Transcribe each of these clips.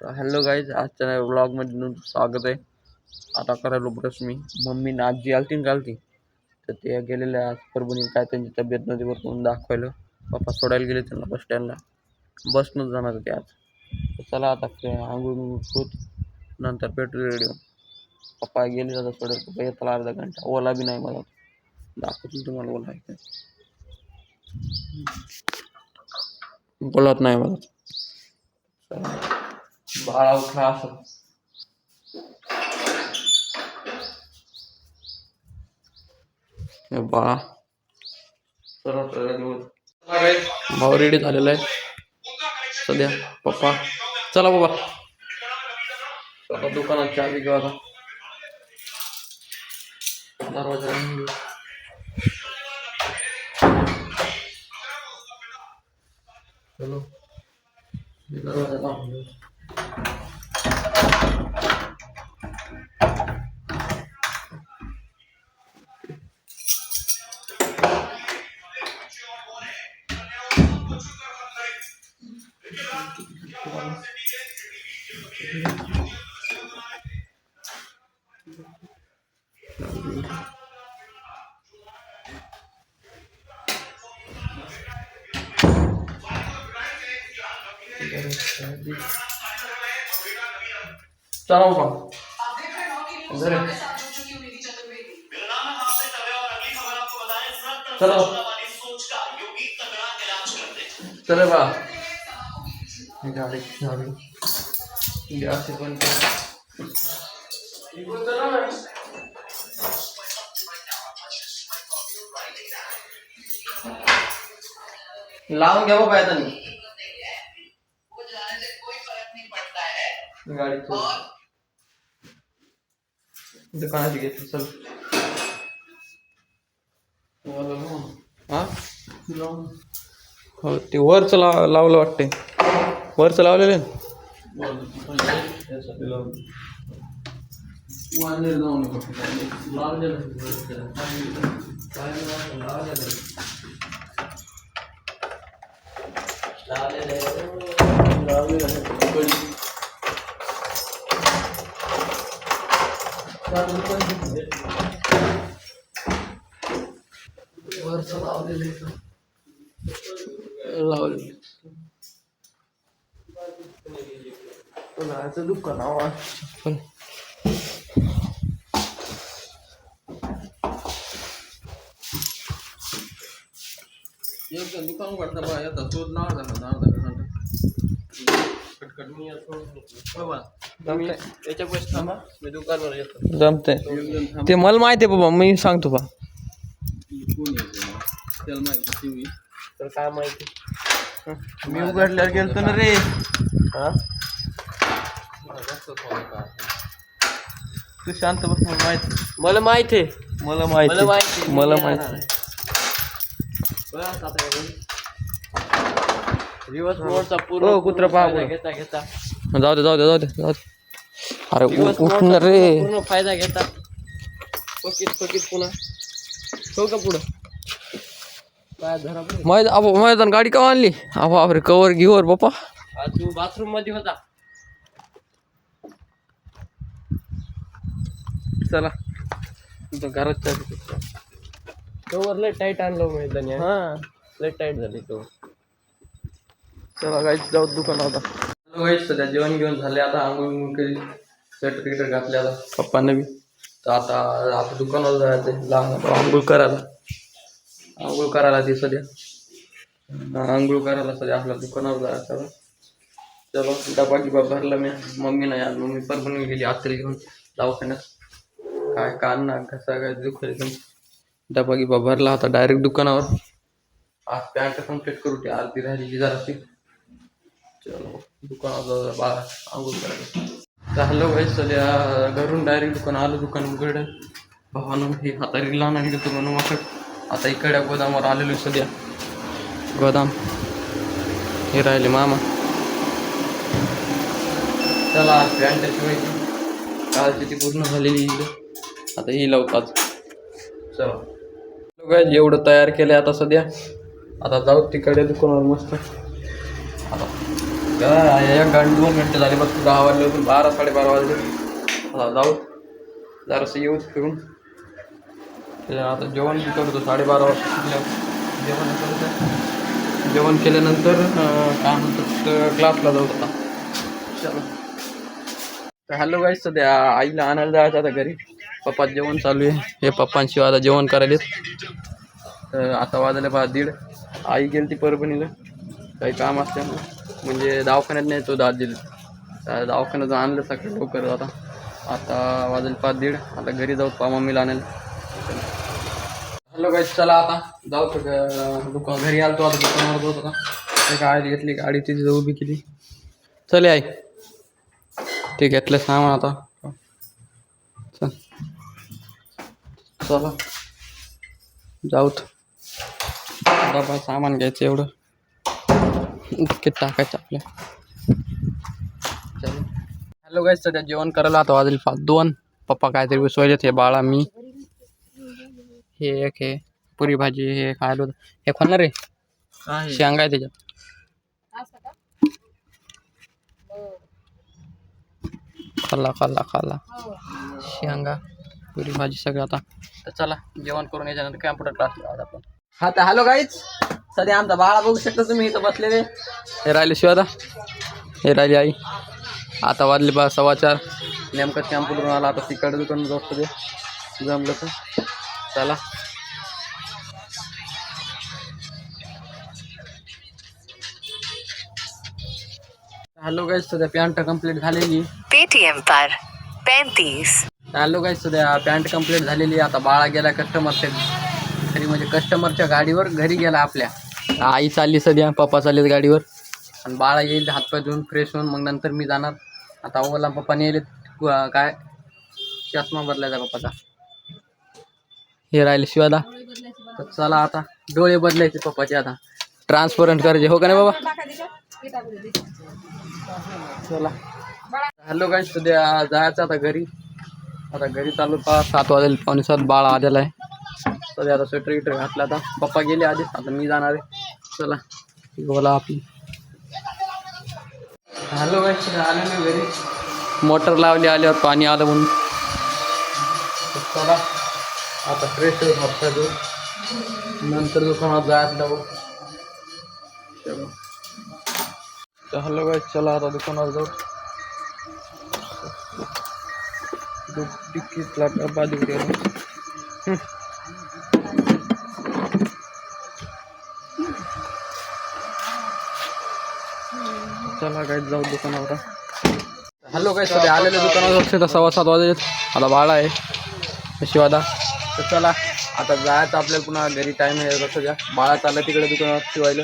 तर hello guys, आजच्या व्लॉगमध्ये स्वागत आहे. आता करायला ब्रश मी. मम्मी ना आजी आलती ना घालती, तर ते गेलेल्या आज परभणी, काय त्यांची तब्येत नदी म्हणून दाखवायला. पप्पा सोडायला गेले त्यांना बस स्टँडला. बसनंच जाणार होते आज. तर चला आता आंघोळ होत, नंतर पेट्रोल रेडिओ. पप्पा गेले आता सोडायला. पप्पा येताला अर्धा घंटा. ओला बी नाही मला, दाखवतील तुम्हाला ओला आहे. बोलत नाही मला. बाळा उठला असं. बाळा भाऊ रेडी झालेला आहे सध्या. पप्पा चला बाबा, आता दुकानात चावी घेऊ. आता दरवाजा चलो, दरवाजा लावून चला बाबा. चलो चले बा. गाडी गॅस पण लावून घ्या बाबा. आता गाडी दुकानाची घेतली. चल हा, हो ते वरच लावलं वाटते. वरच लावलेलं वरच लावलेलं लावले. दुकान दुकान उघडता बा. येतात तो नाव झाला अर्धा कटकट. मी याच्या पैसे थांबा, मी दुकानवर येतो. जमतंय ते मला माहिती आहे बाबा, मी सांगतो बा. कोण येतो त्याला माहिती. तर काय माहिती, मी उघडल्यावर गेलतो ना रे. हा, तू शांत बस. मला माहिती आहे. मला माहिती. पूर्ण कुत्रा पहा. घेता जाऊ दे. अरे उठून रे. पूर्ण फायदा घेता. फकीत पुन्हा ठेव का पुढं. माझ्या गाडी का आणली. बापरे, कवर घेवर बाप्पा. तू बाथरूम मध्ये होता. चला तुझं घरात कवर लय टाईट आणलं मैदानी. हा, लय टाईट झाली कवर. चला गाईच जाऊ दुकानात. आता गाईच सध्या जेवण घेऊन झाले. आता आंघोळ केली, स्वेटर घातले आता पप्पांना बी. तर आता दुकानावर जायचं लहान आंघोळ करायला ते सध्या. आंघोळ करायला सध्या आपल्या दुकानावर जायचं. चलो, डबा गिबा भरला मी. मम्मी नाही आज, मम्मी परभणी गेली आत्याला घेऊन दवाखान्यात. काय कान ना घसा काय दुखले. डबा गिबा भरला होता डायरेक्ट दुकानावर. आज पॅन्ट कम्प्लीट करू, ती आरती राहिलेली जराशी. चलो दुकानावर बारा आंघोळ करायला. हॅलो गाईस, सध्या घरून डायरेक्ट दुकान आलो. दुकान उघडं. भावानं हे आता रील आणायला गेलो म्हणून मग आता इकडे गोदामावर आलेलो सध्या. गोदाम हे राहिले मामा. चला आज पॅन्ट शिवायची, कालची ती पूर्ण झालेली. आता ही लावतात. चला एवढं तयार केलंय आता सध्या. आता जाऊ तिकडे दुकानावर मस्त. आता एक घंटा 2 घंटे झाले बघ. 10 वाजले होते, 12 12:30 वाजले. आता जाऊ जरासं येऊ फिरून. आता जेवण बी करतो 12:30 वाजता. जेवण करतो. जेवण केल्यानंतर काय म्हणतात क्लासला जाऊ आता. चलो. तर हॅलो गाईस, सध्या आईला आणायला जायचं आता घरी. पप्पा जेवण चालू आहे. हे पप्पांशिवाय आता जेवण करायला. तर आता वाजले 1:30. आई गेली ती परभणीला काही काम असल्यामुळे, म्हणजे दवाखान्यात नाही तो दाद दिले. दवाखान्यात आणलं सकाळी लवकर. आता वाजले 5:30. आता घरी जाऊ मम्मीला आणायला. हॅलो गाईस, चला आता जाऊ दुकान घरी आलो. आता दुकानावर जाऊ. आता गाडी घेतली, गाडी तिथे जाऊ उभी केली. चले आई, ते घेतलं सामान आता. चल चला जाऊत. डबा सामान घ्यायचं एवढं इतके टाकायचं आपल्या. चल हॅलो गाईस, सध्या जेवण करायला आता वाजले 2. पप्पा काहीतरी उसवायचे. हे बाळा मी हे एक हे पुरी भाजी हे खायला होतं. हे खाणार आहे शेंगा आहे त्याच्यात. खाल्ला खाल्ला खाल्ला शेंगा पुरी भाजी सगळं. आता तर चला जेवण करून याच्यानंतर कॅम्प्युटर क्लासला आज आपण. हा तर हॅलो गाईज, सध्या आमचा बाळा बघू शकता तुम्ही इथं बसलेले. हे राहिले शिवादा, हे राहिली आई. आता वाजले 4:15. नेमकं कॅम्प्युटर आला. आता तिकडे दुकान जास्त ते जमलं तर चला. हॅलो गाईज, सध्या पॅन्ट कंप्लीट झालेली. पेटीएम पर 35. हॅलो गाईज, सध्या पॅन्ट कंप्लीट झालेली. आता बाळा गेला कस्टमरच्या घरी, म्हणजे कस्टमरच्या गाडीवर घरी गेला आपल्या. आई चालली सध्या, पप्पा चाललेत गाडीवर. आणि बाळा येईल हातपाय धुवून फ्रेश होऊन, मग नंतर मी जाणार. आता ओला पप्पाने येईल काय चष्मा बदलायचा पप्पाचा. हे राहिले शिवादा. तर चला आता डोळे बदलायचे पप्पाचे, आता ट्रान्सपरंट करायचे. हो का नाही बाबा. चला हॅलो गाईज, सध्या जायचं आता घरी. आता घरी चालू 7 वाजले, 6:45. बाळा आलेला आहे सध्या. आता स्वेटर गिटर घातला. आता पप्पा गेले आधीच, आता मी जाणार आहे. चला बोला आपली. हॅलो गाईज, सध्या आले मी घरी. मोटर लावली, आल्यावर पाणी आलं म्हणून. चला आता फ्रेश होतो, नंतर दुकानात जायचं. चलो तर हॅलो गाईज, चला आता दुकानावर जाऊ. टिकीटला डबा देऊ द्या. चला गाईज जाऊ दुकानावर. हॅलो गाईज, सध्या आलेले दुकानावर. 7:15 वाजले. आता बाळा आहे शिवादा. तर चला आता जायचं आपल्याला पुन्हा घरी. टाईम आहे सध्या. बाळा चालला तिकडे दुकानावर शिवायला.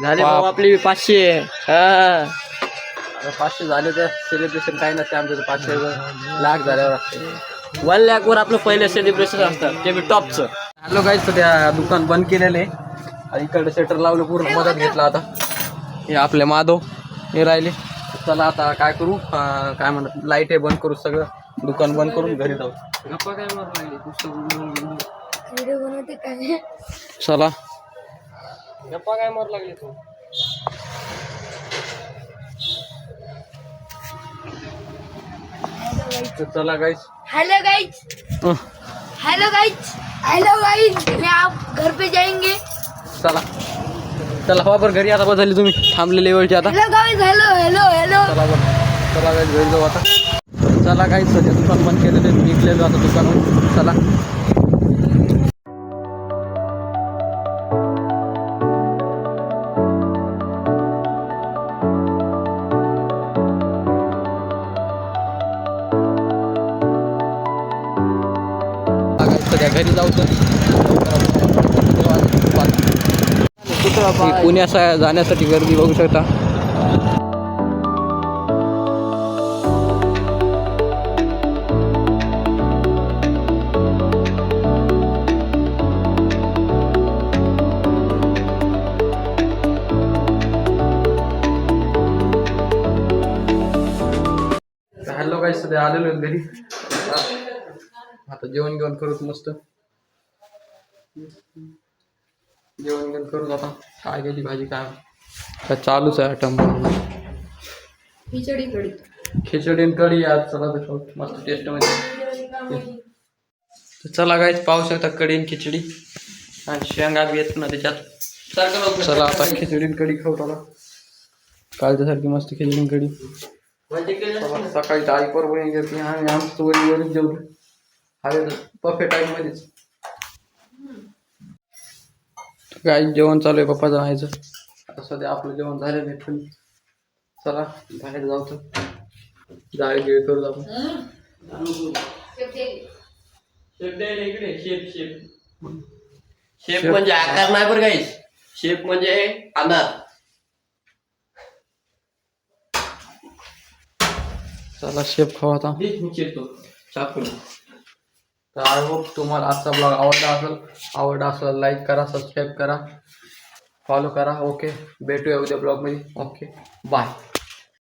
झाले आपली 500. आता 500 झाले तर सेलिब्रेशन काही नसते आमचं. 500 लाख झाल्यावर असते. 1 लाख वर आपलं पहिलं सेलिब्रेशन असतं, ते बी टॉपचं. हॅलो गाईज, सध्या दुकान बंद केलेलं आहे. इकडे शटर लावलं, पूर्ण मदत घेतला. आता हे आपले माधव हे राहिले. चला आता काय करू, काय म्हणतात, लाईट आहे बंद करू, सगळं दुकान बंद करून घरी जाऊ. गप्पा काय मारू लागली, व्हिडिओ बनवते काय? चला गप्पा काय मारू लागले तू. चला guys. Hello guys, hello guys, hello guys, मैं आप घर पे जाएंगे. चला चला हवा पर घरी. आता बदलली तुम्ही थांबलेले वेळची. आता hello guys, hello hello hello. चला बरं, चला गाईज घरी जाऊ आता. चला गाईज, सध्या दुकान बंद केलेले, निघलेलो आता दुकानावर. चला सध्या घरी जाऊ. तर पुण्याचा जाण्यासाठी गर्दी बघू शकता. हॅलो गाईस, सध्या आलेलो आहे घरी. आता जेवण घेऊन करूच मस्त. जेवण घेऊन करू. आता काय गेली भाजी काय का चालूच आहे आयटम. खिचडी कढी. खिचडी आणि कढी आज चला तर खाऊ मस्त टेस्ट मध्ये. तर चला गाईच पाहू शकता कढी आणि खिचडी आणि शेंगा बी येत ना त्याच्यात. चला आता खिचडी आणि कढी खाऊ चला. कालच्यासारखी मस्त खिचडी आणि कढी. चला, सकाळी तर आई परभणी घेतली आणि आमचं वरीवरच जेवलो. हवे परफेक्ट टाईम मध्येच. गाई जेवण चालू आहे पप्पा जायचं. आता सध्या आपलं जेवण झालं भेटून. चला बाहेर जाऊ तर जाळी गिळ करू आपण. शेप म्हणजे आकार नाही बरं गाईस. शेप म्हणजे आधार. चला शेप खाऊ आता. चाकू. तर आय होप तुम्हाला आजचा ब्लॉग आवडला असेल लाईक करा, सबस्क्राईब करा, फॉलो करा. ओके, भेटूया उद्या ब्लॉगमध्ये. Okay, bye.